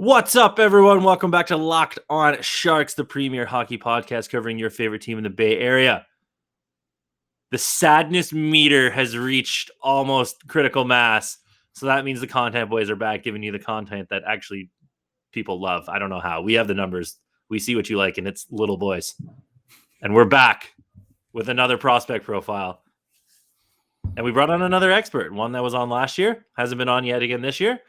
What's up, everyone? Welcome back to Locked On Sharks, the premier hockey podcast covering your favorite team in the Bay Area. The sadness meter has reached almost critical mass, so that means the content boys are back, giving you the content that actually people love. I don't know how. We have the numbers. We see what you like, and it's little boys. And we're back with another prospect profile. And we brought on another expert, one that was on last year, hasn't been on yet again this year.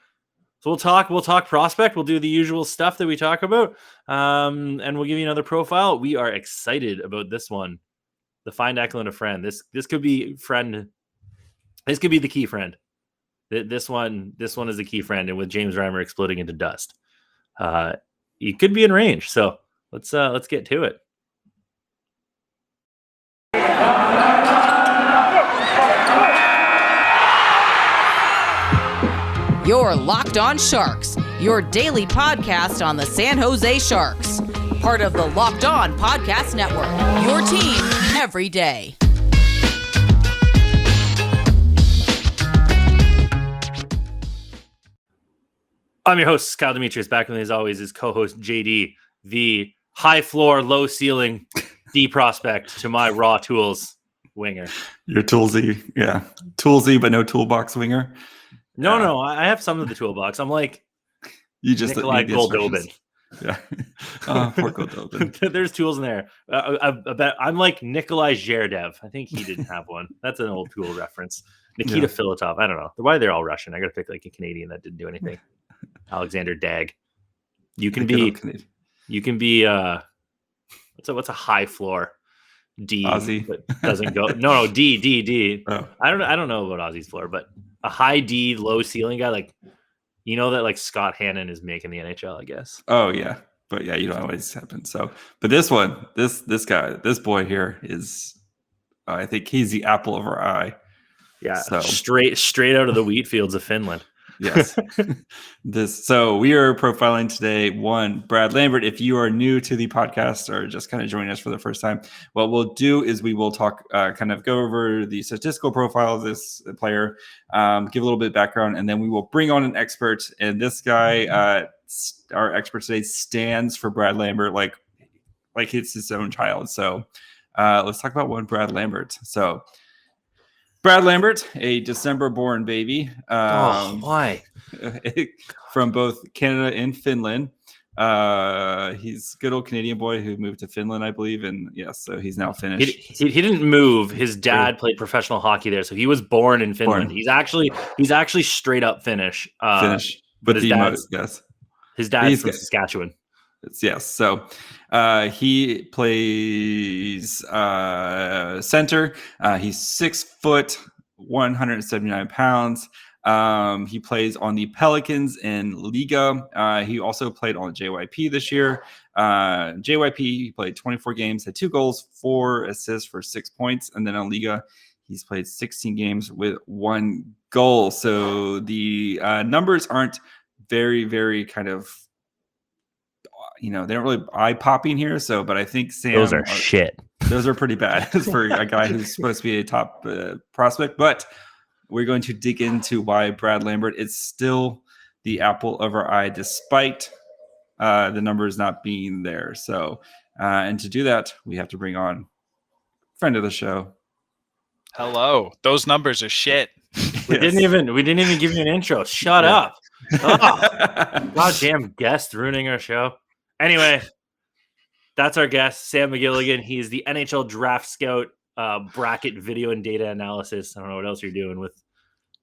So we'll talk prospect. We'll do the usual stuff that we talk about, and we'll give you another profile. We are excited about this one. The Find Eklund a friend. This could be friend. This could be the key friend. This one is the key friend, and with James Reimer exploding into dust, he could be in range. So let's get to it. You're Locked On Sharks, your daily podcast on the San Jose Sharks. Part of the Locked On Podcast Network, your team every day. I'm your host, Kyle Demetrius, back with me as always is co-host JD, the high floor, low ceiling D prospect to my raw tools winger. Your toolsy, yeah. Toolsy, but no toolbox winger. No, I have some of the toolbox. I'm like Nikolai Goldobin. Yeah. Poor Goldobin. There's tools in there. I'm like Nikolai Zherdev. I think he didn't have one. That's an old tool reference. Nikita Filatov. I don't know. Why they're all Russian. I got to pick like a Canadian that didn't do anything. Alexander Dag. You can be what's a high floor? D Ozzy. But doesn't go. No, D. Oh. I don't know about Ozzy's floor, but a high D, low ceiling guy, like that like Scott Hannon is making the NHL, I guess. Oh yeah. But yeah, you don't always happen. So but this one, this guy, this boy here is I think he's the apple of our eye. Yeah. So straight out of the wheat fields of Finland. Yes. So we are profiling today Brad Lambert. If you are new to the podcast or just kind of joining us for the first time, what we'll do is we will talk, kind of go over the statistical profile of this player, give a little bit of background, and then we will bring on an expert. And this guy, our expert today, stands for Brad Lambert like it's his own child. So let's talk about Brad Lambert. So Brad Lambert, a December-born baby. Why? From both Canada and Finland. He's a good old Canadian boy who moved to Finland, I believe, and yes, so he's now Finnish. He didn't move. His dad played professional hockey there, so he was born in Finland. He's actually straight up Finnish. Finnish, but his dad's from Saskatchewan. Yes, so he plays center. He's 6 foot, 179 pounds. He plays on the Pelicans in Liga. He also played on JYP this year. JYP, he played 24 games, had 2 goals, 4 assists for 6 points. And then on Liga, he's played 16 games with 1 goal. So the numbers aren't very, very kind of, they don't really eye-popping here. So, but I think Sam... Those are shit. Those are pretty bad for a guy who's supposed to be a top prospect. But we're going to dig into why Brad Lambert is still the apple of our eye, despite the numbers not being there. So, and to do that, we have to bring on friend of the show. Hello. Those numbers are shit. We didn't even give you an intro. Shut up. Oh, goddamn guest ruining our show. Anyway, that's our guest, Sam McGilligan. He's the NHL Draft Scout, bracket video and data analysis. I don't know what else you're doing with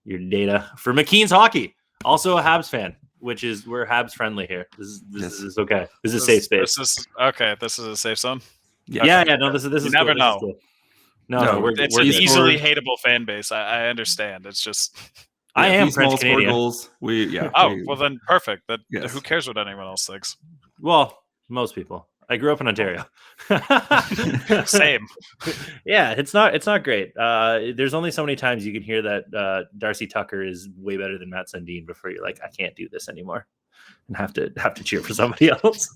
your data for McKeen's hockey. Also a Habs fan, we're Habs friendly here. This is okay. This is a safe space. This is a safe zone. Yeah. No, this is. You never know. No, it's an easily hateable fan base. I understand. It's just. I am French Canadian. Goals, well then perfect. Who cares what anyone else thinks? Well, most people. I grew up in Ontario. Same. Yeah, it's not great. There's only so many times you can hear that Darcy Tucker is way better than Matt Sundin before you're like, I can't do this anymore, and have to cheer for somebody else.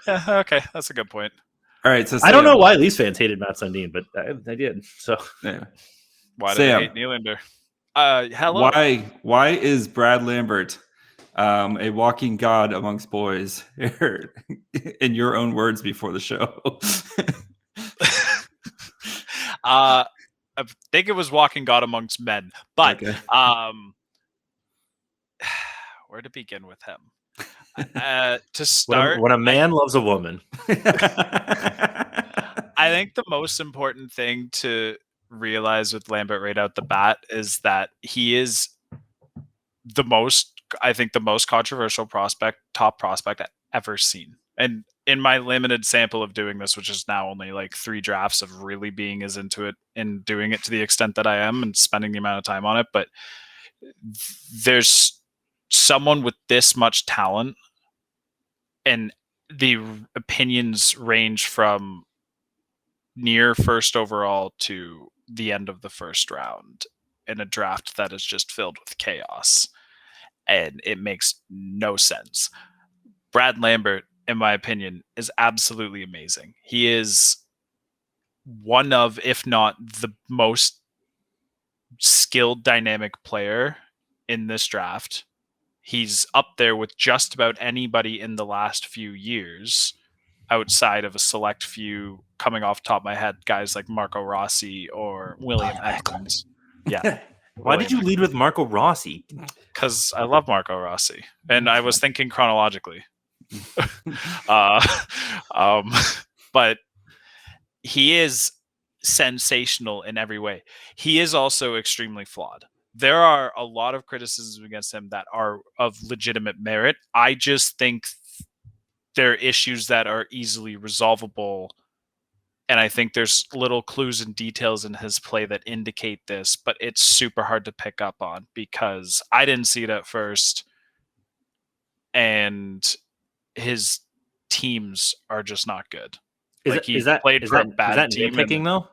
Yeah, okay, that's a good point. All right, so I don't know why Leafs fans hated Matt Sundin, but I did. So anyway. Why did they hate Nylander? Hello. Why is Brad Lambert a walking god amongst boys. In your own words before the show. I think it was walking god amongst men, but Okay. where to begin with him? To start, when a man loves a woman. I think the most important thing to realize with Lambert right out the bat is that he is the most controversial top prospect I've ever seen. And in my limited sample of doing this, which is now only like 3 drafts of really being as into it and doing it to the extent that I am and spending the amount of time on it, but there's someone with this much talent, and the opinions range from near first overall to the end of the first round in a draft that is just filled with chaos. And it makes no sense. Brad Lambert, in my opinion, is absolutely amazing. He is one of, if not the most skilled dynamic player in this draft. He's up there with just about anybody in the last few years, outside of a select few, coming off the top of my head, guys like Marco Rossi or William Eklund. Yeah. Why did you lead with Marco Rossi? Because I love Marco Rossi, and I was thinking chronologically. But he is sensational in every way. He is also extremely flawed. There are a lot of criticisms against him that are of legitimate merit. I just think there are issues that are easily resolvable. And I think there's little clues and details in his play that indicate this, but it's super hard to pick up on because I didn't see it at first. And his teams are just not good. Is that nitpicking though?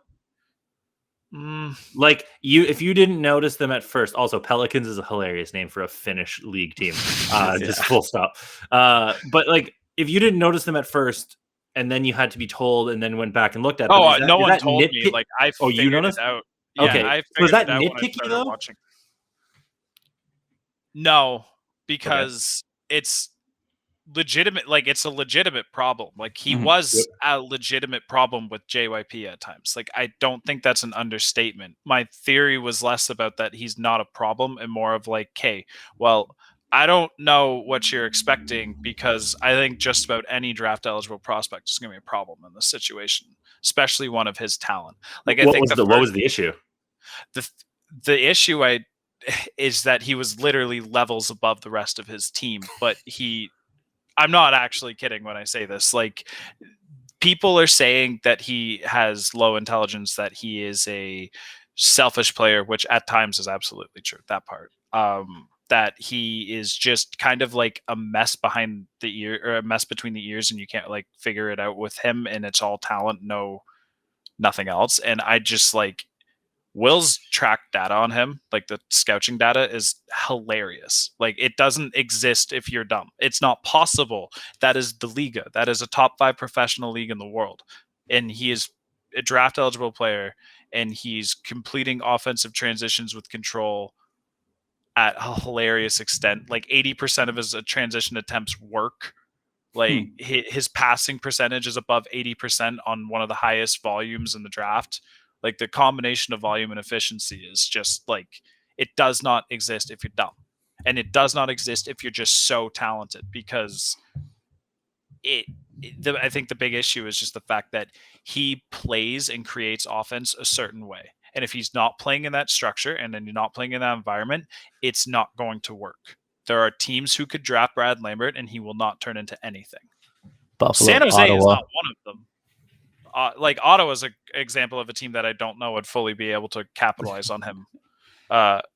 Like if you didn't notice them at first, also Pelicans is a hilarious name for a Finnish league team. Just full stop. But like if you didn't notice them at first and then you had to be told and then went back and looked at them. No one told me. Like I figured you noticed? it out. Okay. Yeah, I was that nitpicky though? Watching. No, because it's legitimate. Like it's a legitimate problem. Like he was a legitimate problem with JYP at times. Like I don't think that's an understatement. My theory was less about that he's not a problem and more of like, okay, well, I don't know what you're expecting because I think just about any draft eligible prospect is going to be a problem in this situation, especially one of his talent. Like I think what was the issue? The issue is that he was literally levels above the rest of his team, but I'm not actually kidding when I say this. Like people are saying that he has low intelligence, that he is a selfish player, which at times is absolutely true. That part. That he is just kind of like a mess behind the ear or a mess between the ears and you can't like figure it out with him and it's all talent, nothing else. And I just like Will's track data on him, like the scouting data is hilarious. Like it doesn't exist if you're dumb. It's not possible. That is the Liga. That is a top 5 professional league in the world. And he is a draft eligible player and he's completing offensive transitions with control at a hilarious extent. Like 80% of his transition attempts work. Like his passing percentage is above 80% on one of the highest volumes in the draft. Like the combination of volume and efficiency is just like, it does not exist if you're dumb. And it does not exist if you're just so talented because I think the big issue is just the fact that he plays and creates offense a certain way. And if he's not playing in that structure and then you're not playing in that environment, it's not going to work. There are teams who could draft Brad Lambert and he will not turn into anything. Buffalo, San Jose Ottawa. is not one of them. Like Ottawa is an example of a team that I don't know would fully be able to capitalize on him.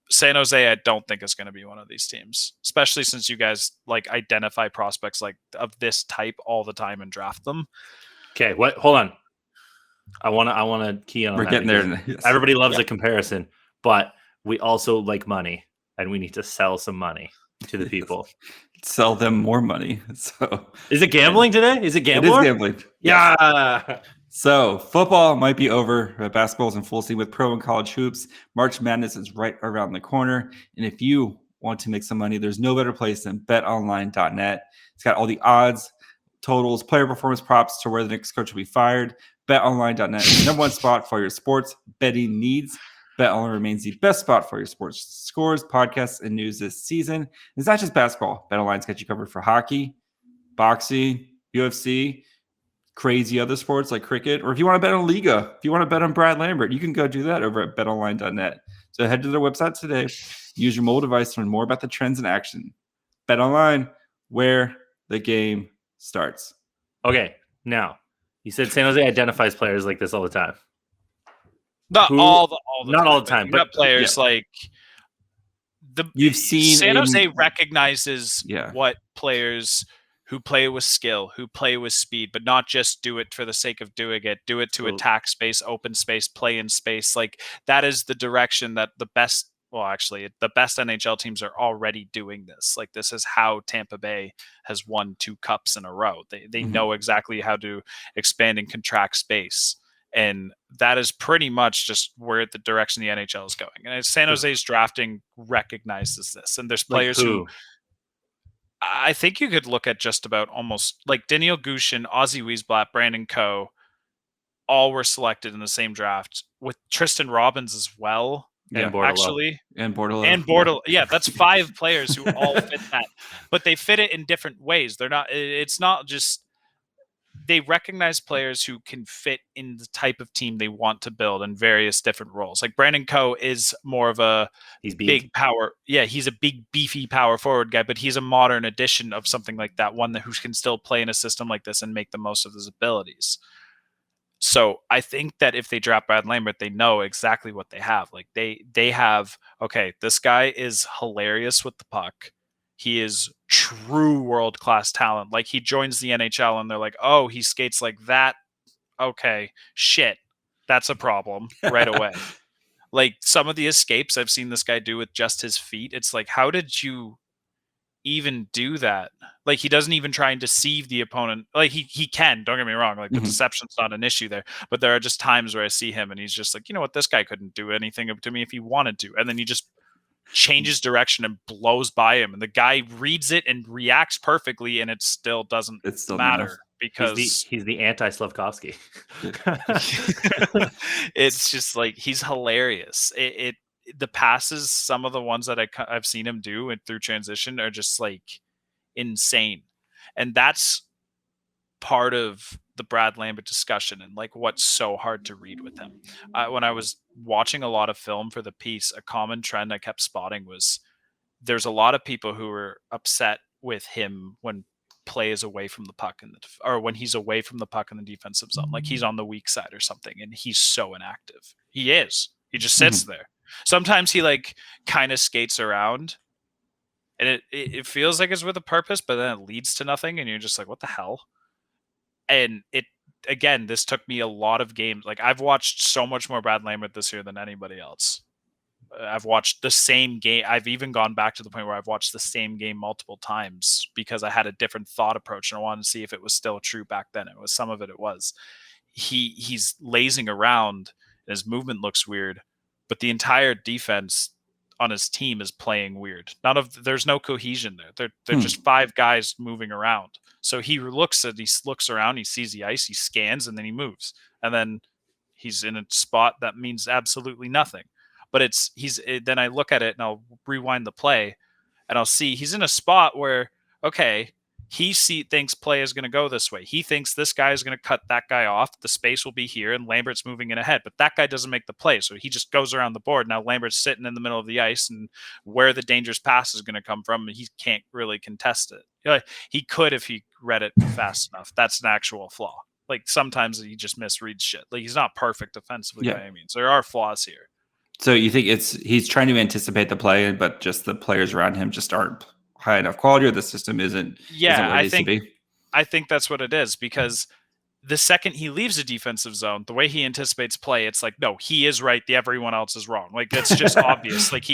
San Jose, I don't think is going to be one of these teams, especially since you guys like identify prospects like of this type all the time and draft them. Okay, hold on. I want to key on. We're getting there. Yes. Everybody loves a comparison, but we also like money, and we need to sell some money to the people. Sell them more money. So, is it gambling today? Is it gambling? It is gambling. Yeah. Yes. So football might be over, but basketball's in full swing with pro and college hoops. March Madness is right around the corner, and if you want to make some money, there's no better place than betonline.net. It's got all the odds, totals, player performance props to where the next coach will be fired. BetOnline.net is the number one spot for your sports betting needs. BetOnline remains the best spot for your sports scores, podcasts, and news this season. It's not just basketball. BetOnline's got you covered for hockey, boxing, UFC, crazy other sports like cricket. Or if you want to bet on Liga, if you want to bet on Brad Lambert, you can go do that over at betonline.net. So head to their website today. Use your mobile device to learn more about the trends in action. BetOnline, where the game starts. Okay, now you said San Jose identifies players like this all the time. Not all the time, but players like you've seen San Jose recognizes Yeah. what players who play with skill, who play with speed, but not just do it for the sake of doing it. Do it to attack space, open space, play in space. Like that is the direction that the best NHL teams are already doing this. Like this is how Tampa Bay has won 2 cups in a row. They know exactly how to expand and contract space. And that is pretty much just where the direction the NHL is going. And San Jose's drafting recognizes this. And there's players who I think you could look at just about almost like Daniel Gushin, Ozzy Wiesblatt, Brandon Coe, all were selected in the same draft with Tristan Robbins as well. And Bordelot. Actually. And Bordelot. And Bordelot. Yeah, that's 5 players who all fit that. But they fit it in different ways. It's not just they recognize players who can fit in the type of team they want to build in various different roles. Like Brandon Coe is more of a big power. Yeah, he's a big, beefy power forward guy, but he's a modern addition of something like that, one who can still play in a system like this and make the most of his abilities. So I think that if they draft Brad Lambert, they know exactly what they have. Like they have, okay, this guy is hilarious with the puck. He is true world-class talent. Like he joins the NHL and they're like, oh, he skates like that. Okay, shit. That's a problem right away. Like some of the escapes I've seen this guy do with just his feet. It's like, how did you even do that? Like he doesn't even try and deceive the opponent. Like he can, don't get me wrong. Like the deception's not an issue there. But there are just times where I see him and he's just like, you know what, this guy couldn't do anything to me if he wanted to. And then he just changes direction and blows by him, and the guy reads it and reacts perfectly, and it still doesn't matter because he's the anti-Slavkovsky. It's just like he's hilarious. The passes, some of the ones that I've seen him do and through transition are just like insane, and that's part of the Brad Lambert discussion and like what's so hard to read with him. When I was watching a lot of film for the piece, a common trend I kept spotting was there's a lot of people who are upset with him when play is away from the puck or when he's away from the puck in the defensive zone, like he's on the weak side or something, and he's so inactive. He just sits there. Sometimes he like kind of skates around, and it feels like it's with a purpose, but then it leads to nothing, and you're just like, what the hell? And this took me a lot of games. Like I've watched so much more Brad Lambert this year than anybody else. I've watched the same game. I've even gone back to the point where I've watched the same game multiple times because I had a different thought approach and I wanted to see if it was still true back then. It was some of it was. He's lazing around and his movement looks weird, but the entire defense on his team is playing weird. There's no cohesion there. They're just 5 guys moving around. So he looks around, he sees the ice, he scans, and then he moves. And then he's in a spot that means absolutely nothing. But then I look at it and I'll rewind the play and I'll see he's in a spot where, okay, he thinks play is going to go this way. He thinks this guy is going to cut that guy off. The space will be here and Lambert's moving in ahead, but that guy doesn't make the play. So he just goes around the board. Now Lambert's sitting in the middle of the ice, and where the dangerous pass is going to come from, he can't really contest it. He could if he read it fast enough. That's an actual flaw. Like sometimes he just misreads shit. Like he's not perfect defensively by any means. There are flaws here. So you think he's trying to anticipate the play, but just the players around him just aren't high enough quality, or the system isn't where it needs to be? I think that's what it is, because the second he leaves the defensive zone, the way he anticipates play, it's like, no, he is right. Everyone else is wrong. Like it's just obvious. Like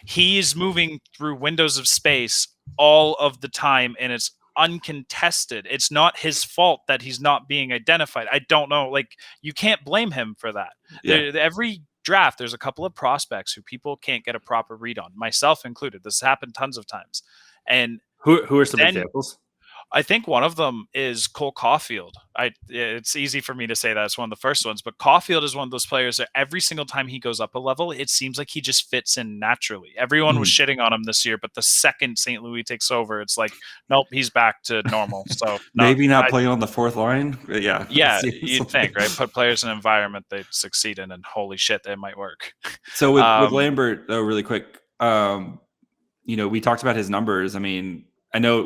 he's moving through windows of space all of the time, and it's uncontested. It's not his fault that he's not being identified. I don't know. Like you can't blame him for that. Yeah. Every draft, there's a couple of prospects who people can't get a proper read on, myself included. This has happened tons of times. And Who are some examples? I think one of them is Cole Caulfield. It's easy for me to say that it's one of the first ones, but Caulfield is one of those players that every single time he goes up a level, it seems like he just fits in naturally. Everyone was shitting on him this year, but the second St. Louis takes over, it's like, nope, he's back to normal. So maybe not playing on the fourth line. But yeah, you'd think, right? Put players in an environment they succeed in, and holy shit, that might work. So with Lambert, though, really quick, we talked about his numbers. I mean, I know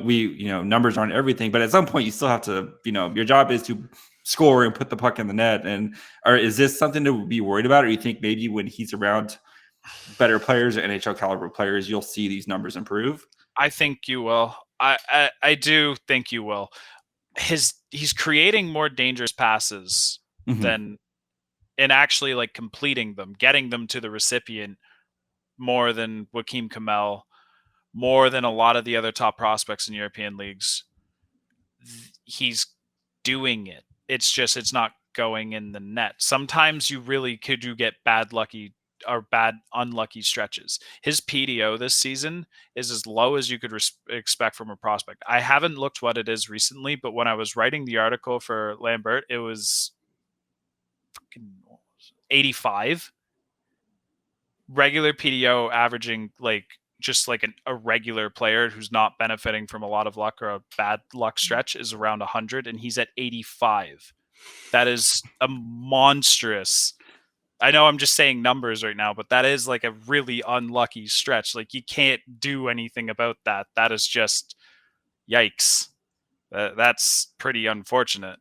numbers aren't everything, but at some point you still have to, your job is to score and put the puck in the net. And is this something to be worried about? Or you think maybe when he's around better players or NHL caliber players, you'll see these numbers improve? I think you will. I do think you will. He's creating more dangerous passes than and actually like completing them, getting them to the recipient more than Joakim Kamel, more than a lot of the other top prospects in European leagues. He's doing it. It's just, it's not going in the net. Sometimes you get unlucky stretches. His PDO this season is as low as you could expect from a prospect. I haven't looked what it is recently, but when I was writing the article for Lambert, it was 85. Regular PDO averaging just like a regular player who's not benefiting from a lot of luck or a bad luck stretch is around 100, and he's at 85. That is a monstrous. I know I'm just saying numbers right now, but that is like a really unlucky stretch. Like, you can't do anything about that. That is just yikes. That's pretty unfortunate.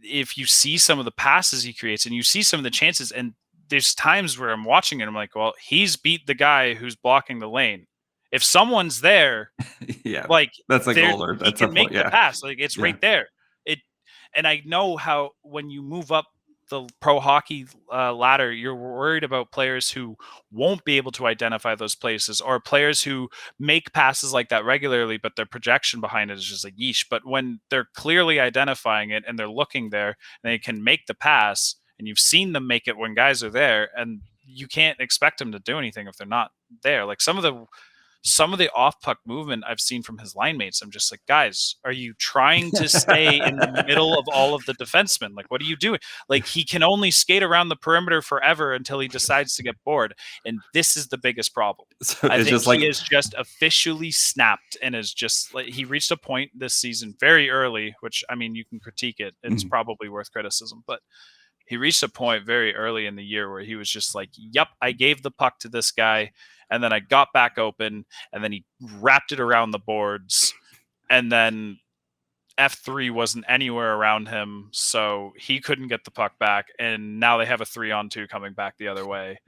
If you see some of the passes he creates and you see some of the chances, and there's times where I'm watching it, I'm like, well, he's beat the guy who's blocking the lane. If someone's there, that's like older. He can make the pass. Like, it's right there. And I know how when you move up the pro hockey ladder, you're worried about players who won't be able to identify those places, or players who make passes like that regularly, but their projection behind it is just like yeesh. But when they're clearly identifying it and they're looking there and they can make the pass, and you've seen them make it when guys are there, and you can't expect them to do anything if they're not there. Like some of the off puck movement I've seen from his line mates, I'm just like, guys, are you trying to stay in the middle of all of the defensemen? Like, what are you doing? Like, he can only skate around the perimeter forever until he decides to get bored. And this is the biggest problem. So I think he is just officially snapped, and is just like, he reached a point this season very early, which, I mean, you can critique it. It's probably worth criticism, but he reached a point very early in the year where he was just like, yep, I gave the puck to this guy, and then I got back open, and then he wrapped it around the boards, and then F3 wasn't anywhere around him, so he couldn't get the puck back, and now they have a 3-on-2 coming back the other way.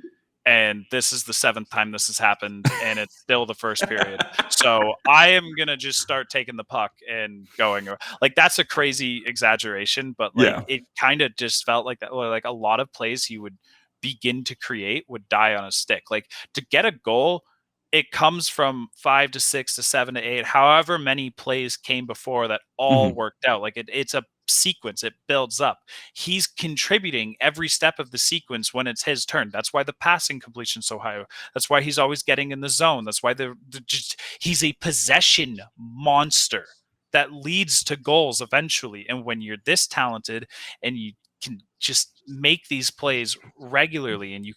And this is the 7th time this has happened, and it's still the first period. So I am going to just start taking the puck and going. Like, that's a crazy exaggeration, but it kind of just felt like that. Like, a lot of plays he would begin to create would die on a stick. Like, to get a goal, it comes from 5 to 6 to 7 to 8, however many plays came before that all worked out. Like, it's a sequence, it builds up. He's contributing every step of the sequence when it's his turn. That's why the passing completion is so high. That's why he's always getting in the zone. That's why he's a possession monster that leads to goals eventually. And when you're this talented and you can just make these plays regularly, and you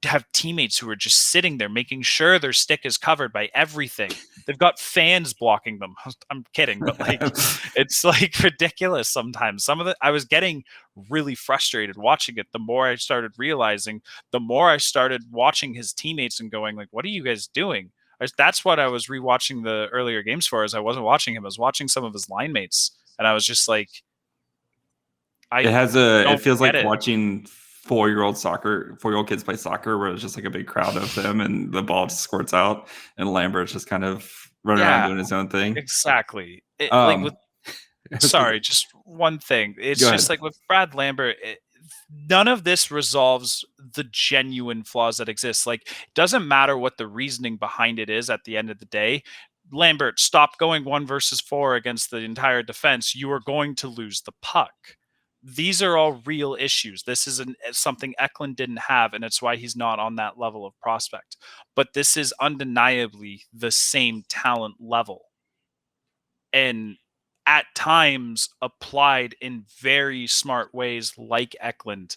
have teammates who are just sitting there making sure their stick is covered by everything. They've got fans blocking them. I'm kidding, but it's like ridiculous sometimes. I was getting really frustrated watching it. The more I started realizing, the more I started watching his teammates and going like, what are you guys doing? That's what I was rewatching the earlier games for, is I wasn't watching him. I was watching some of his line mates, and I was just like, it feels like watching 4-year-old kids play soccer, where it's just like a big crowd of them and the ball just squirts out, and Lambert's just kind of running around doing his own thing. Exactly. Sorry, just one thing. It's just like with Brad Lambert, none of this resolves the genuine flaws that exist. Like, it doesn't matter what the reasoning behind it is at the end of the day. Lambert, stop going 1 versus 4 against the entire defense. You are going to lose the puck. these are all real issues. This is something Eklund didn't have, and it's why he's not on that level of prospect. But this is undeniably the same talent level. And at times applied in very smart ways like Eklund,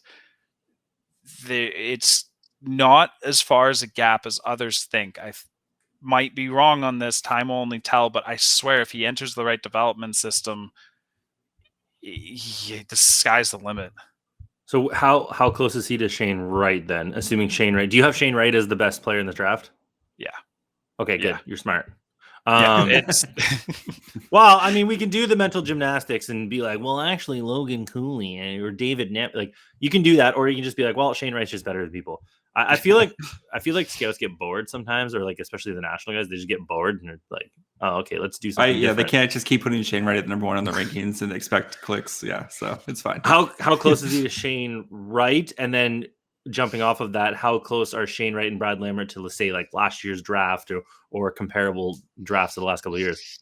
it's not as far as a gap as others think. I might be wrong on this. Time will only tell, but I swear if he enters the right development system, the sky's the limit. So how close is he to Shane Wright then? Assuming Shane Wright, do you have Shane Wright as the best player in the draft? Yeah. Okay, good. Yeah. You're smart. It's well, I mean, we can do the mental gymnastics and be like, well, actually, Logan Cooley or David Knapp, like you can do that, or you can just be like, well, Shane Wright's just better than people. I feel like scouts get bored sometimes, or like especially the national guys, they just get bored and they're like, oh, okay, let's do something. They can't just keep putting Shane Wright at number 1 on the rankings and expect clicks. Yeah, so it's fine. How close is he to Shane Wright? And then jumping off of that, how close are Shane Wright and Brad Lambert to, let's say, like last year's draft or comparable drafts of the last couple of years?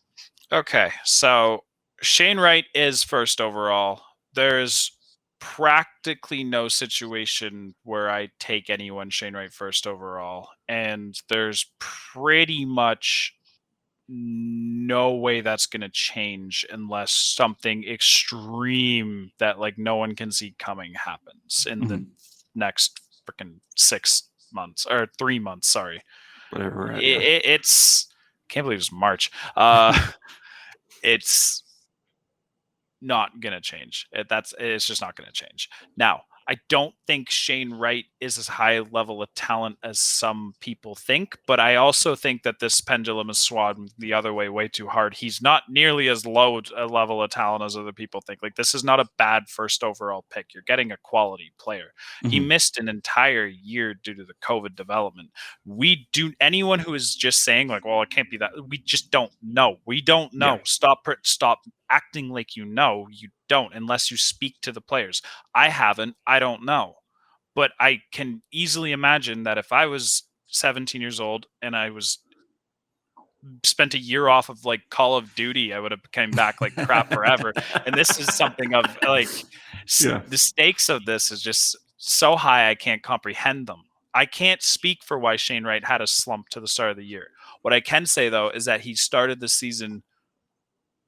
Okay, so Shane Wright is first overall. There's practically no situation where I take anyone Shane Wright first overall, and there's pretty much no way that's going to change unless something extreme that like no one can see coming happens in the next freaking 6 months or 3 months. Sorry, whatever. It's can't believe it's March. It's not gonna change. It's just not gonna change. Now, I don't think Shane Wright is as high a level of talent as some people think, but I also think that this pendulum is swung the other way way too hard. He's not nearly as low a level of talent as other people think. Like, this is not a bad first overall pick. You're getting a quality player. He missed an entire year due to the COVID development. Anyone who is just saying like, well, it can't be that. We just don't know. We don't know. Yeah. Stop acting like you know. You don't, unless you speak to the players. I haven't. I don't know. But I can easily imagine that if I was 17 years old and I was spent a year off of like Call of Duty, I would have came back like crap forever. And this is something of like the stakes of this is just so high I can't comprehend them. I can't speak for why Shane Wright had a slump to the start of the year. What I can say though is that he started the season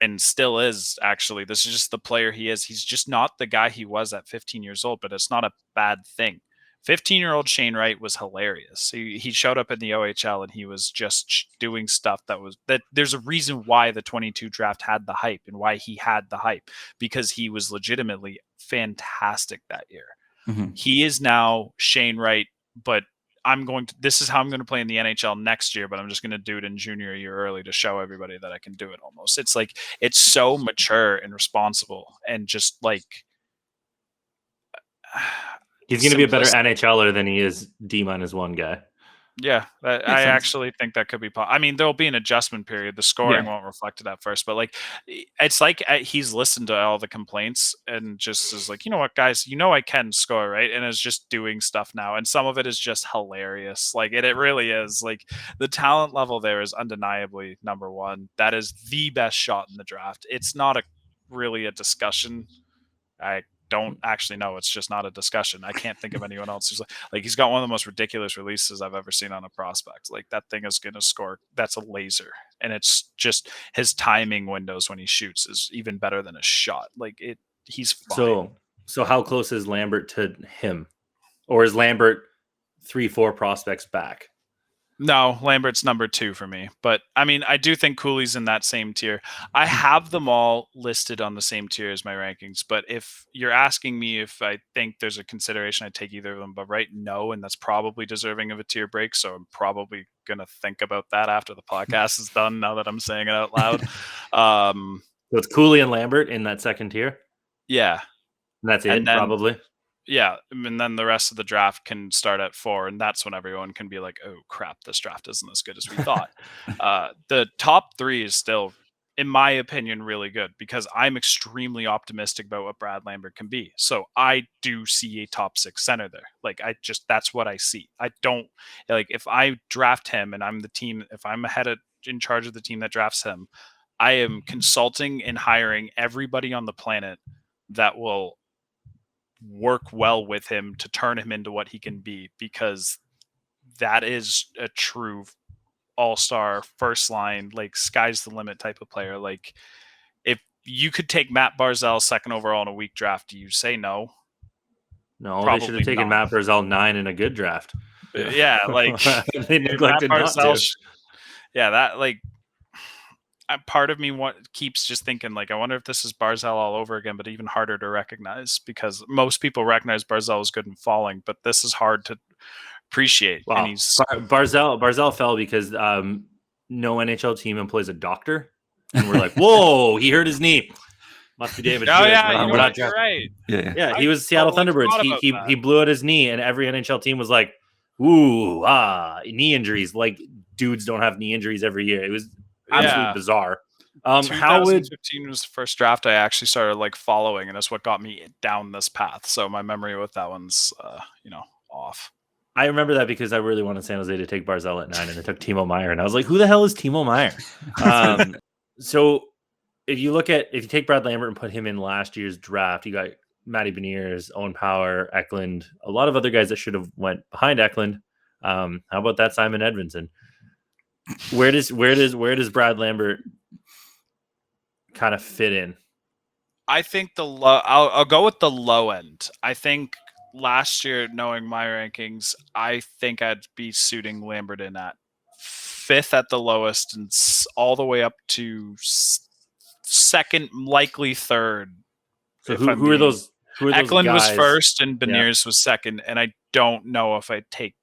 and still is, actually. This is just the player he is. He's just not the guy he was at 15 years old, but it's not a bad thing. 15-year-old Shane Wright was hilarious. He showed up in the OHL and he was just doing stuff that there's a reason why the 22 draft had the hype and why he had the hype, because he was legitimately fantastic that year. He is now Shane Wright, but this is how I'm going to play in the NHL next year, but I'm just going to do it in junior year early to show everybody that I can do it almost. It's like, it's so mature and responsible and just like, he's going to be a better NHLer than he is D-1 guy. Yeah, I actually think that could be. I mean, there'll be an adjustment period. The scoring won't reflect it at first, but like, it's like he's listened to all the complaints and just is like, you know what, guys, I can score, right? And is just doing stuff now, and some of it is just hilarious. Like it really is. Like the talent level there is undeniably number one. That is the best shot in the draft. It's not really a discussion. I don't actually know. It's just not a discussion. I can't think of anyone else who's like he's got one of the most ridiculous releases I've ever seen on a prospect. Like that thing is going to score. That's a laser. And it's just his timing windows when he shoots is even better than a shot. Like he's fine. So how close is Lambert to him? Or is Lambert 3-4 prospects back? No, Lambert's number 2 for me. But I mean, I do think Cooley's in that same tier. I have them all listed on the same tier as my rankings. But if you're asking me if I think there's a consideration, I'd take either of them. But right, no, and that's probably deserving of a tier break. So I'm probably going to think about that after the podcast is done, now that I'm saying it out loud. So it's Cooley and Lambert in that second tier? Yeah. And that's it, probably? Yeah, and then the rest of the draft can start at 4, and that's when everyone can be like, oh, crap, this draft isn't as good as we thought. The top 3 is still, in my opinion, really good, because I'm extremely optimistic about what Brad Lambert can be. So I do see a top 6 center there. Like, that's what I see. I don't, like, if I draft him and I'm the team, if I'm in charge of the team that drafts him, I am consulting and hiring everybody on the planet that will work well with him to turn him into what he can be, because that is a true all-star first line, like sky's the limit type of player. Like if you could take Matt Barzal second overall in a weak draft, do you say no? No, Probably they should have taken not. Matt Barzal 9 in a good draft. Yeah, like they neglected Matt not Barzal to. yeah, that like part of me keeps just thinking like, I wonder if this is Barzal all over again, but even harder to recognize, because most people recognize Barzal as good in falling, but this is hard to appreciate. Wow. And he's Barzal fell because no NHL team employs a doctor, and we're like, whoa, he hurt his knee. Must be damaged. Oh goods. yeah, We're not you're right. Yeah, he was Seattle totally Thunderbirds. He blew out his knee, and every NHL team was like, ooh, knee injuries. Like dudes don't have knee injuries every year. It was absolutely bizarre. How would 2015 was the first draft I actually started like following, and that's what got me down this path. So my memory with that one's off. I remember that because I really wanted San Jose to take Barzal at 9, and they took Timo Meier, and I was like, who the hell is Timo Meier? So if you take Brad Lambert and put him in last year's draft, you got Matty Beniers, Owen Power, Eklund, a lot of other guys that should have went behind Eklund. How about that Simon Edvinsson? Where does Brad Lambert kind of fit in? I think I'll go with the low end. I think last year, knowing my rankings, I think I'd be suiting Lambert in at 5th at the lowest, and all the way up to second, likely 3rd. So who are those? Eklund guys? Was first, and Beniers was second, and I don't know if I'd take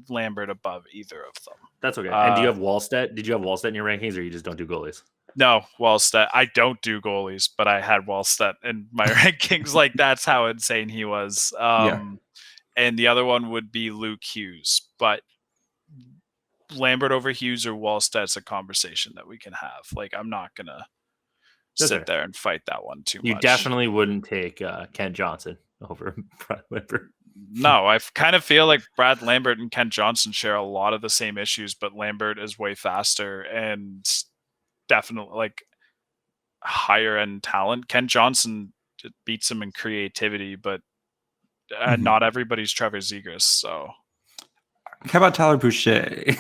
Lambert above either of them. That's okay. And do you have Wallstedt? Did you have Wallstedt in your rankings, or you just don't do goalies? No, Wallstedt. I don't do goalies, but I had Wallstedt in my rankings. Like, that's how insane he was. And the other one would be Luke Hughes. But Lambert over Hughes or Wallstedt's a conversation that we can have. Like, I'm not going to sit there and fight that one too much. You definitely wouldn't take Kent Johnson over Brad Lambert. No, I kind of feel like Brad Lambert and Kent Johnson share a lot of the same issues, but Lambert is way faster and definitely like higher end talent. Kent Johnson beats him in creativity, but not everybody's Trevor Zegras. So, how about Tyler Boucher?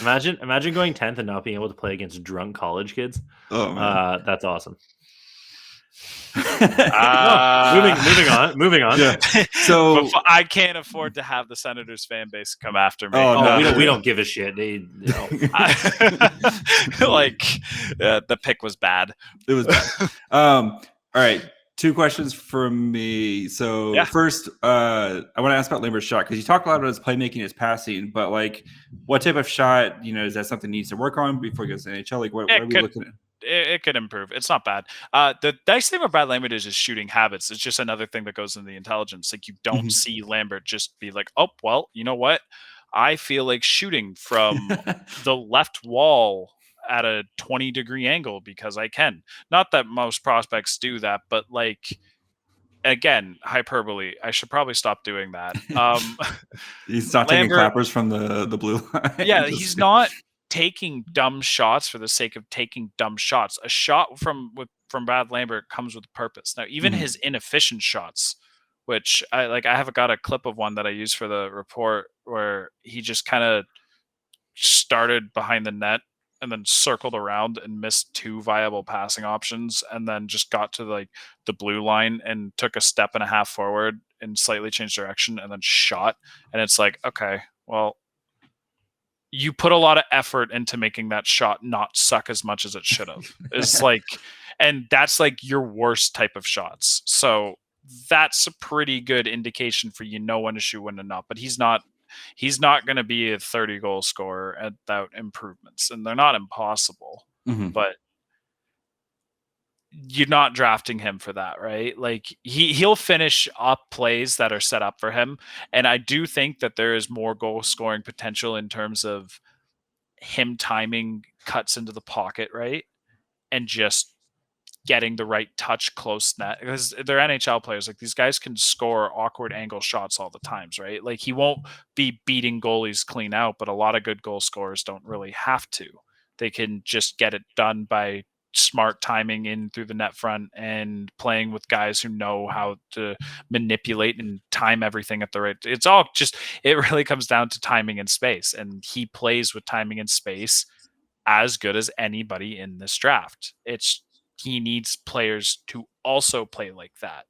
Imagine going 10th and not being able to play against drunk college kids. Oh man, that's awesome. Moving on. Yeah. So I can't afford to have the Senators fan base come after me. We don't give a shit. The pick was bad. It was bad. All right. 2 questions from me. So first, I want to ask about Lambert's shot, because you talk a lot about his playmaking, his passing, but like, what type of shot? Is that something he needs to work on before he goes to the NHL? Like, what are we looking at? It could improve. It's not bad. The nice thing about Brad Lambert is his shooting habits. It's just another thing that goes in the intelligence. Like, you don't see Lambert just be like, oh, well, you know what? I feel like shooting from the left wall at a 20-degree angle because I can. Not that most prospects do that, but like, again, hyperbole. I should probably stop doing that. He's not taking clappers from the blue line. Yeah, he's not taking dumb shots for the sake of taking dumb shots. A shot from Brad Lambert comes with purpose. Now, even his inefficient shots, which I have got a clip of one that I use for the report where he just kind of started behind the net and then circled around and missed 2 viable passing options, and then just got to like the blue line and took a step and a half forward and slightly changed direction and then shot. And it's like, okay, well, you put a lot of effort into making that shot not suck as much as it should have. It's like, and that's like your worst type of shots. So that's a pretty good indication for when to shoot, when to not. But he's not going to be a 30-goal scorer without improvements, and they're not impossible. But you're not drafting him for that, right? Like, he'll finish up plays that are set up for him. And I do think that there is more goal scoring potential in terms of him timing cuts into the pocket, right? And just getting the right touch close net, because they're NHL players. Like, these guys can score awkward angle shots all the times, right? Like, he won't be beating goalies clean out, but a lot of good goal scorers don't really have to. They can just get it done by smart timing in through the net front and playing with guys who know how to manipulate and time everything at the right. It's all just, it really comes down to timing and space. And he plays with timing and space as good as anybody in this draft. He needs players to also play like that.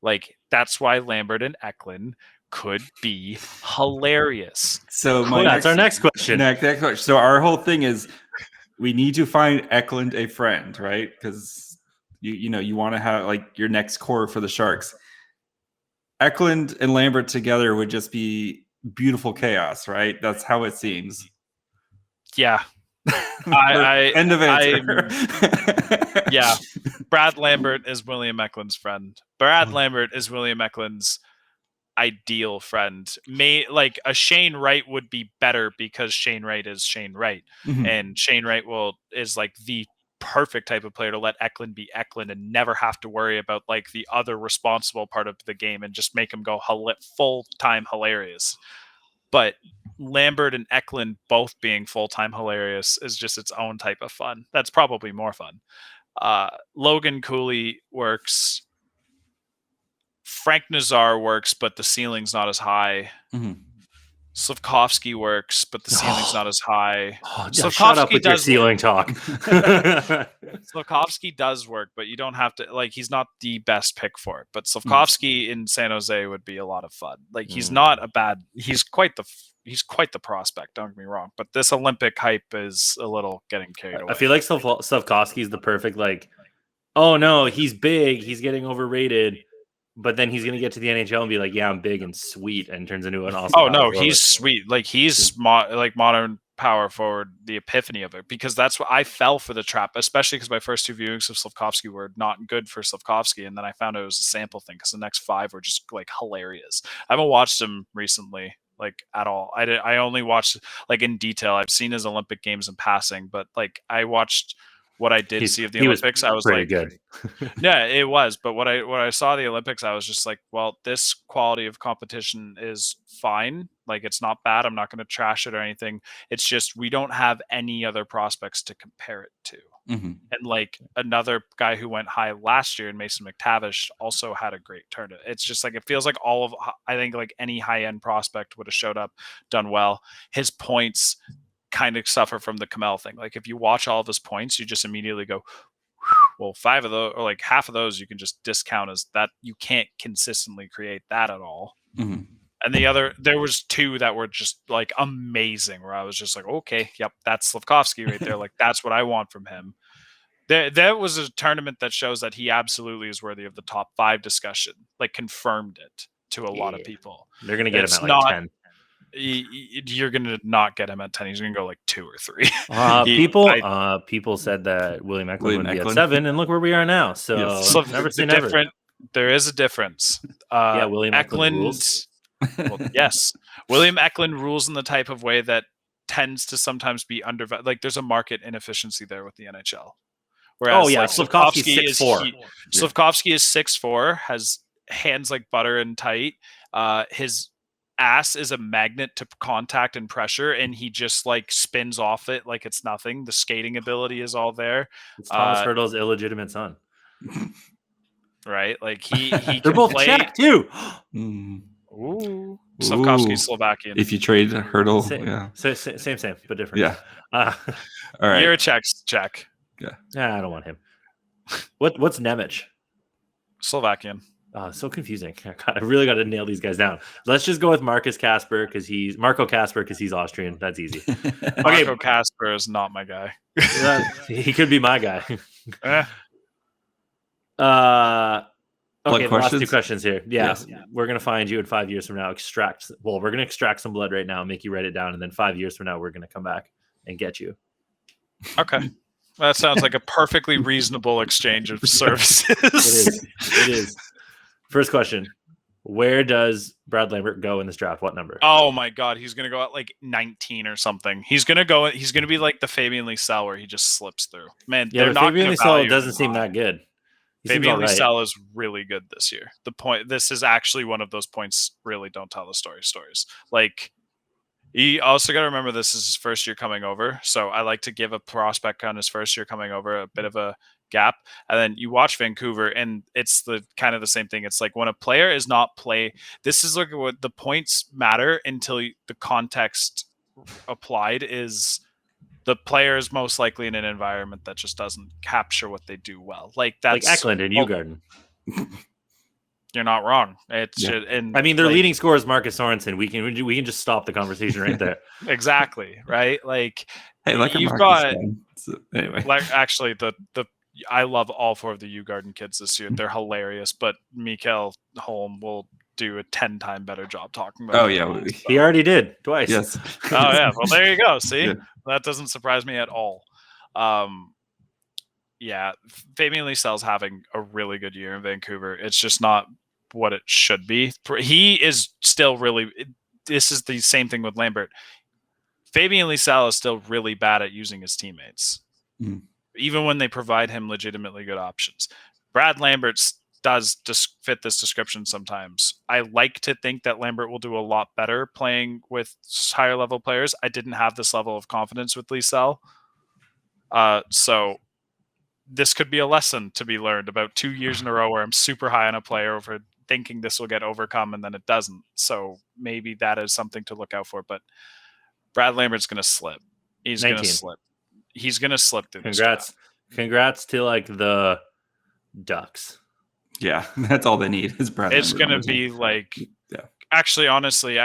Like, that's why Lambert and Eklund could be hilarious. So that's our next question. Next question. So our whole thing is we need to find Eklund a friend, right? Because you want to have like your next core for the Sharks. Eklund and Lambert together would just be beautiful chaos, right? That's how it seems. Yeah. End of answer. Yeah. Brad Lambert is William Eklund's friend. Brad Lambert is William Eklund's ideal friend. Like a Shane Wright would be better because Shane Wright is Shane Wright. And Shane Wright is like the perfect type of player to let Eklund be Eklund and never have to worry about like the other responsible part of the game and just make him go full-time hilarious. But Lambert and Eklund both being full-time hilarious is just its own type of fun. That's probably more fun. Logan Cooley works. Frank Nazar works, but the ceiling's not as high. Slavkovsky works, but the ceiling's not as high. Shut up with your ceiling talk. Slavkovsky does work, but you don't have to, like, he's not the best pick for it. But Slavkovsky in San Jose would be a lot of fun. Like, he's not a bad, he's quite the prospect, don't get me wrong. But this Olympic hype is a little getting carried away. I feel like Slavkovsky's the perfect, like, oh no, he's big, he's getting overrated. But then he's going to get to the NHL and be like, yeah, I'm big and sweet, and turns into an awesome. Oh, no, he's sweet. Like, he's like modern power forward, the epiphany of it, because that's what I fell for the trap, especially because my first two viewings of Slavkovsky were not good for Slavkovsky. And then I found it was a sample thing because the next 5 were just like hilarious. I haven't watched him recently, like at all. I only watched like in detail. I've seen his Olympic games in passing, but like I watched what I did see of the Olympics, I was like, good. Yeah, it was. But what I saw the Olympics, I was just like, well, this quality of competition is fine. Like, it's not bad. I'm not going to trash it or anything. It's just we don't have any other prospects to compare it to. And like another guy who went high last year, Mason McTavish, also had a great turn. It's just like, it feels like I think like any high end prospect would have showed up, done well. His points kind of suffer from the Kamel thing. Like, if you watch all of his points, you just immediately go, well, 5 of those or like half of those you can just discount as that. You can't consistently create that at all. And there was 2 that were just like amazing, where I was just like, okay, yep, that's Slavkovsky right there. Like, that's what I want from him. There was a tournament that shows that he absolutely is worthy of the top 5 discussion, like confirmed it to a lot of people. They're going to get him at like 10. You're gonna not get him at 10. He's gonna go like 2 or 3. People said that William Eklund would be at 7, and look where we are now. So, never say never. There is a difference. William Eklund rules. Well, yes, William Eklund rules in the type of way that tends to sometimes be undervalued. Like, there's a market inefficiency there with the NHL. Whereas, like, Slavkovsky is 6'4". Slavkovsky is 6'4", has hands like butter and tight. His ass is a magnet to contact and pressure, and he just like spins off it like it's nothing. The skating ability is all there. It's Thomas Hurdle's illegitimate son, right? Like he they're can both play Czech too. Ooh, Slavkovsky's Slovakian. If you trade Hurdle, same, yeah, same, but different. Yeah. All right. You're a Czech. Yeah, I don't want him. What's Nemec? Slovakian. So confusing. I really got to nail these guys down. Let's just go with Marco Kasper because he's Austrian. That's easy. Okay, Marco Kasper is not my guy. He could be my guy. Okay, the last 2 questions here. Yeah, we're gonna find you in 5 years from now. We're gonna extract some blood right now, make you write it down, and then 5 years from now, we're gonna come back and get you. Okay. That sounds like a perfectly reasonable exchange of services. It is. First question. Where does Brad Lambert go in this draft? What number? Oh my God. He's going to go at like 19 or something. He's going to be like the Fabian Lysell where he just slips through. Man, yeah, Fabian Lysell doesn't seem that good. Fabian Lysell is really good this year. This is actually one of those points really don't tell the stories. Like, You also got to remember this is his first year coming over. So I like to give a prospect on his first year coming over a bit of a gap. And then you watch Vancouver and it's the kind of the same thing. It's like when a player is not this is like what the points matter until the context applied is the player is most likely in an environment that just doesn't capture what they do well. Like that's like Eklund and Ugarden. You're not wrong. It's Yeah. and I mean, their leading scorer is Marcus Sorensen. We can just stop the conversation right there. exactly right. Like Hey, like you've got anyway. like actually the I love all 4 of the Ugarden kids this year. They're hilarious, but Mikael Holm will do a 10-time better job talking about. Oh yeah, he already did twice. Yes. Oh yeah. Well, there you go. See, Yeah. that doesn't surprise me at all. Yeah, Fabian Liesel's having a really good year in Vancouver. It's just not what it should be. He is still really. This is the same thing with Lambert. Fabian Liesel is still really bad at using his teammates, even when they provide him legitimately good options. Brad Lambert does fit this description sometimes. I like to think that Lambert will do a lot better playing with higher level players. I didn't have this level of confidence with Liesel. So this could be a lesson to be learned about 2 years in a row where I'm super high on a player over thinking this will get overcome and then it doesn't. So maybe that is something to look out for. But Brad Lambert's going to slip. He's going to slip. He's going to slip through. Congrats to like the Ducks. Yeah, that's all they need is Brad. It's going to be like, actually, honestly,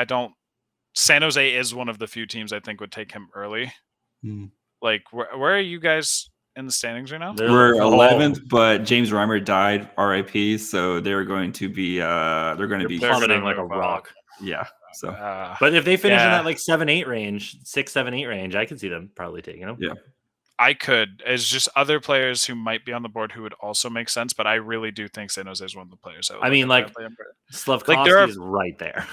San Jose is one of the few teams I think would take him early. Like, where are you guys in the standings right now? We're 11th, but James Reimer died, RIP. So they're going to be plummeting like a rock. Yeah. So, but if they finish in that like 7-8 range, 6-7-8 range, I could see them probably taking them. Yeah. I could. It's just other players who might be on the board who would also make sense, but I really do think San Jose is one of the players. I mean, like Slavkovsky is right there.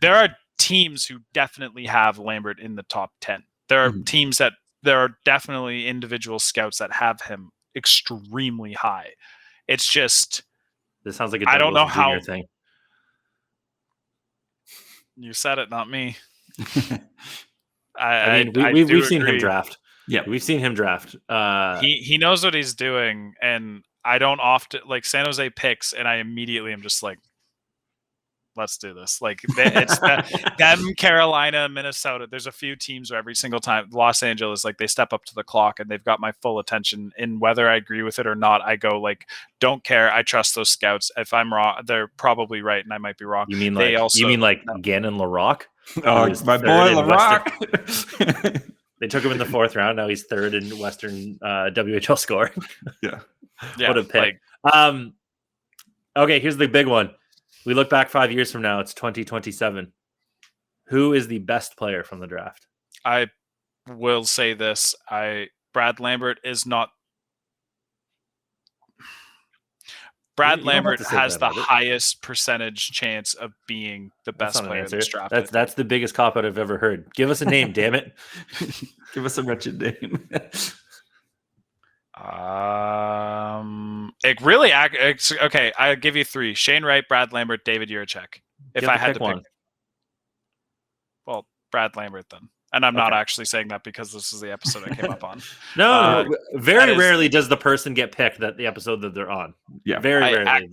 There are teams who definitely have Lambert in the top 10. There are teams that there are definitely individual scouts that have him extremely high. It's just this sounds like I don't know how thing. You said it, not me. I mean, we've seen him draft. Yeah, we've seen him draft. He knows what he's doing, and I don't often like San Jose picks, and I immediately am just like, let's do this. Like it's them, Carolina, Minnesota. There's a few teams where every single time Los Angeles, like they step up to the clock and they've got my full attention. And whether I agree with it or not, I go like, don't care. I trust those scouts. If I'm wrong, they're probably right, and I might be wrong. You mean like Gannon Larocque? Oh, my boy Larocque. They took him in the 4th round. Now he's 3rd in Western WHL scoring. Yeah. What a pick. Okay, here's the big one. We look back 5 years from now. It's 2027. Who is the best player from the draft? I will say this. Brad Lambert is not. Brad Lambert has the highest percentage chance of being the best player in this draft. That's the biggest cop out I've ever heard. Give us a name, damn it. Give us a wretched name. Okay. I'll give you 3: Shane Wright, Brad Lambert, David Jiricek. If I had to pick one, well, Brad Lambert then. And I'm not actually saying that because this is the episode I came up on. No, very rarely does the person get picked that the episode that they're on. Yeah, very rarely.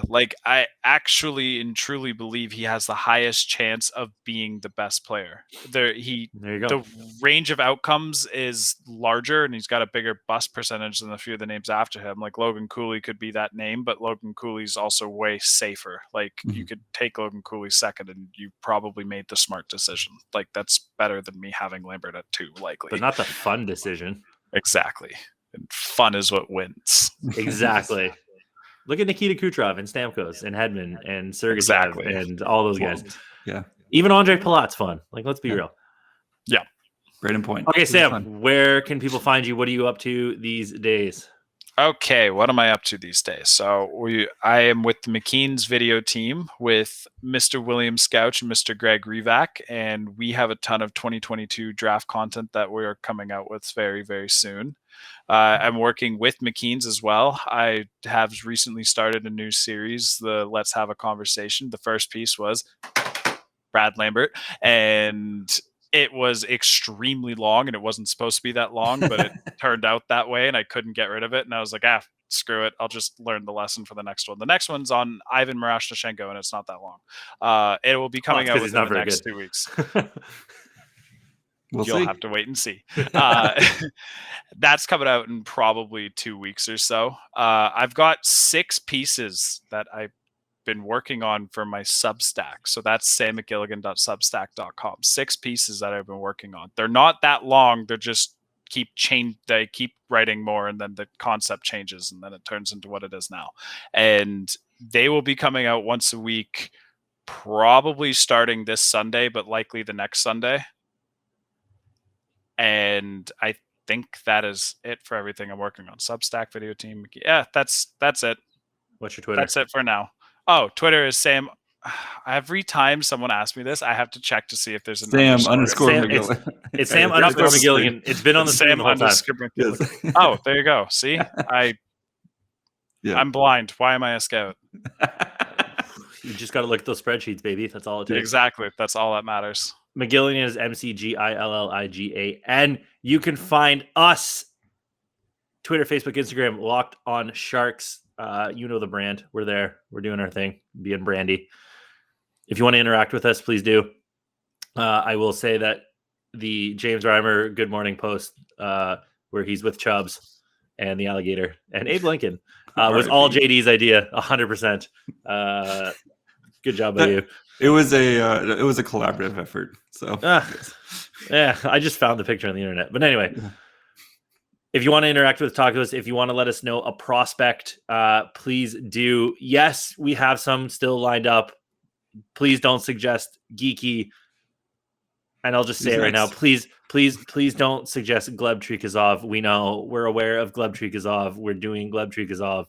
Like I actually and truly believe he has the highest chance of being the best player. There you go. The range of outcomes is larger, and he's got a bigger bust percentage than a few of the names after him. Like Logan Cooley could be that name, but Logan Cooley's also way safer. Like you could take Logan Cooley 2nd, and you probably made the smart decision. Like that's better than me having Lambert at 2, likely. But not the fun decision. Exactly. And fun is what wins. Exactly. Look at Nikita Kucherov and Stamkos and Hedman and Sergachev and all those guys. Yeah. Even Andre Palat's fun. Like, let's be real. Yeah. Great in point. Okay, Sam, where can people find you? What are you up to these days? Okay, what am I up to these days? So I am with the McKeen's video team with Mr. William Scouch and Mr. Greg Rivak, and we have a ton of 2022 draft content that we are coming out with very, very soon. I'm working with McKeen's as well. I have recently started a new series, the Let's Have a Conversation. The first piece was Brad Lambert, and it was extremely long, and it wasn't supposed to be that long, but it turned out that way, and I couldn't get rid of it. And I was like, screw it. I'll just learn the lesson for the next one. The next one's on Ivan Marashnishenko, and it's not that long. It will be coming out within the next 2 weeks. You'll have to wait and see. That's coming out in probably 2 weeks or so. I've got 6 pieces that I've been working on for my Substack. So that's sammcgilligan.substack.com. 6 pieces that I've been working on. They're not that long. They're just they keep writing more, and then the concept changes, and then it turns into what it is now. And they will be coming out once a week, probably starting this Sunday, but likely the next Sunday. And I think that is it for everything I'm working on. Substack, video team. Yeah, that's it. What's your Twitter? That's it for now. Oh, Twitter is Sam. Every time someone asks me this, I have to check to see if there's an Sam_McGilligan. It's Sam_McGilligan. It's been on the Sam _McGilligan. Oh, there you go. See, I'm blind. Why am I a scout? You just got to look at those spreadsheets, baby. That's all it takes. Exactly. That's all that matters. McGilligan is McGilligan. You can find us Twitter, Facebook, Instagram, Locked On Sharks. You know the brand. We're there. We're doing our thing, being brandy. If you want to interact with us, please do. I will say that the James Reimer Good Morning Post, where he's with Chubbs and the alligator and Abe Lincoln, was all JD's idea, 100%. Good job by you. It was a collaborative effort. So yeah, I just found the picture on the internet. But anyway, if you want to interact with, talk to us, if you want to let us know a prospect, please do. Yes, we have some still lined up. Please don't suggest geeky. And I'll just say it right now, please don't suggest Gleb Trikazov. We know, we're aware of Gleb Trikazov. We're doing Gleb Trikazov.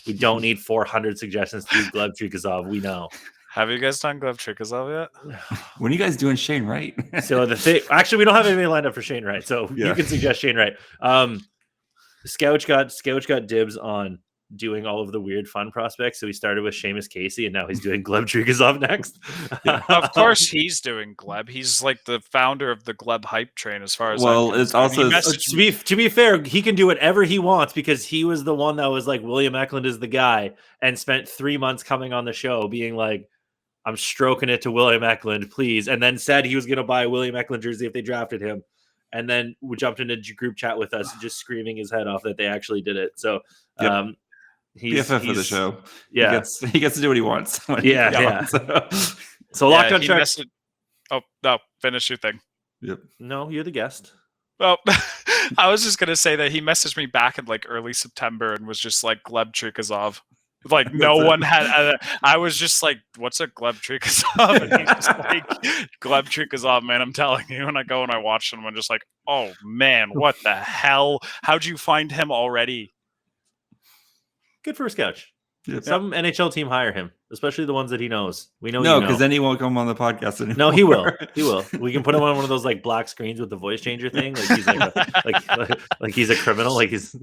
We don't need 400 suggestions to do Gleb Trikazov. We know. Have you guys done Gleb Trikazov yet? When are you guys doing Shane Wright? So actually, we don't have anything lined up for Shane Wright. So you can suggest Shane Wright. Scouch got dibs on doing all of the weird fun prospects. So he started with Seamus Casey, and now he's doing Gleb Trikazov next. Of course, he's doing Gleb. He's like the founder of the Gleb hype train, as far as it's also to be fair, he can do whatever he wants because he was the one that was like William Eklund is the guy, and spent 3 months coming on the show being like, I'm stroking it to William Eklund, please, and then said he was going to buy a William Eklund jersey if they drafted him. And then we jumped into a group chat with us, just screaming his head off that they actually did it. So, he's BFF for the show. Yeah, he gets to do what he wants. Yeah. So Locked On Sharks. Oh no, finish your thing. Yep. No, you're the guest. Well, I was just gonna say that he messaged me back in like early September and was just like Gleb Trikazov. Like no one had. I was just like, "What's a Gleb Trikazov?" And he's just like, "Gleb Trikazov, man. I'm telling you." And I go and I watch him. I'm just like, "Oh man, what the hell? How'd you find him already?" Good for a Scouch. Yep. Some NHL team hire him, especially the ones that he knows. We know. No, because then he won't come on the podcast anymore. No, he will. He will. We can put him on one of those like black screens with the voice changer thing. Like he's like he's a criminal. Like he's.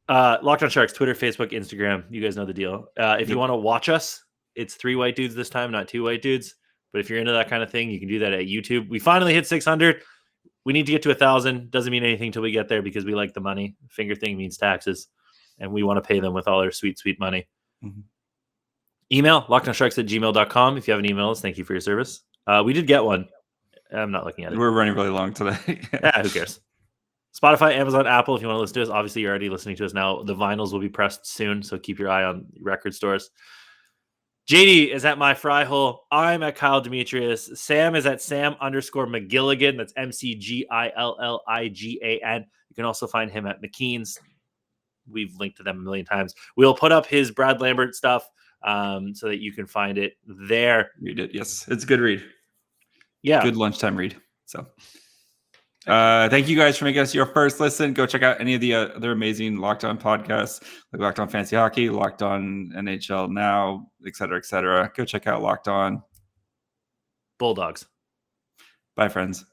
Locked On Sharks, Twitter, Facebook, Instagram. You guys know the deal. If you want to watch us, it's 3 white dudes this time, not 2 white dudes. But if you're into that kind of thing, you can do that at YouTube. We finally hit 600. We need to get to 1,000. Doesn't mean anything till we get there because we like the money. Finger thing means taxes, and we want to pay them with all their sweet, sweet money. Mm-hmm. Email lockedonsharks@gmail.com. If you haven't emailed us, thank you for your service. We did get one. I'm not looking at it. We're running really long today. Who cares? Spotify, Amazon, Apple, if you want to listen to us. Obviously, you're already listening to us now. The vinyls will be pressed soon, so keep your eye on record stores. JD is at My Fry Hole. I'm at Kyle Demetrius. Sam is at Sam_McGilligan. That's McGilligan. You can also find him at McKeen's. We've linked to them a million times. We'll put up his Brad Lambert stuff so that you can find it there. Read it. Yes, it's a good read. Yeah. Good lunchtime read. So. Thank you guys for making us your first listen. Go check out any of the other amazing Locked On podcasts, like Locked On Fantasy Hockey, Locked On NHL Now, et cetera, et cetera. Go check out Locked On Bulldogs. Bye, friends.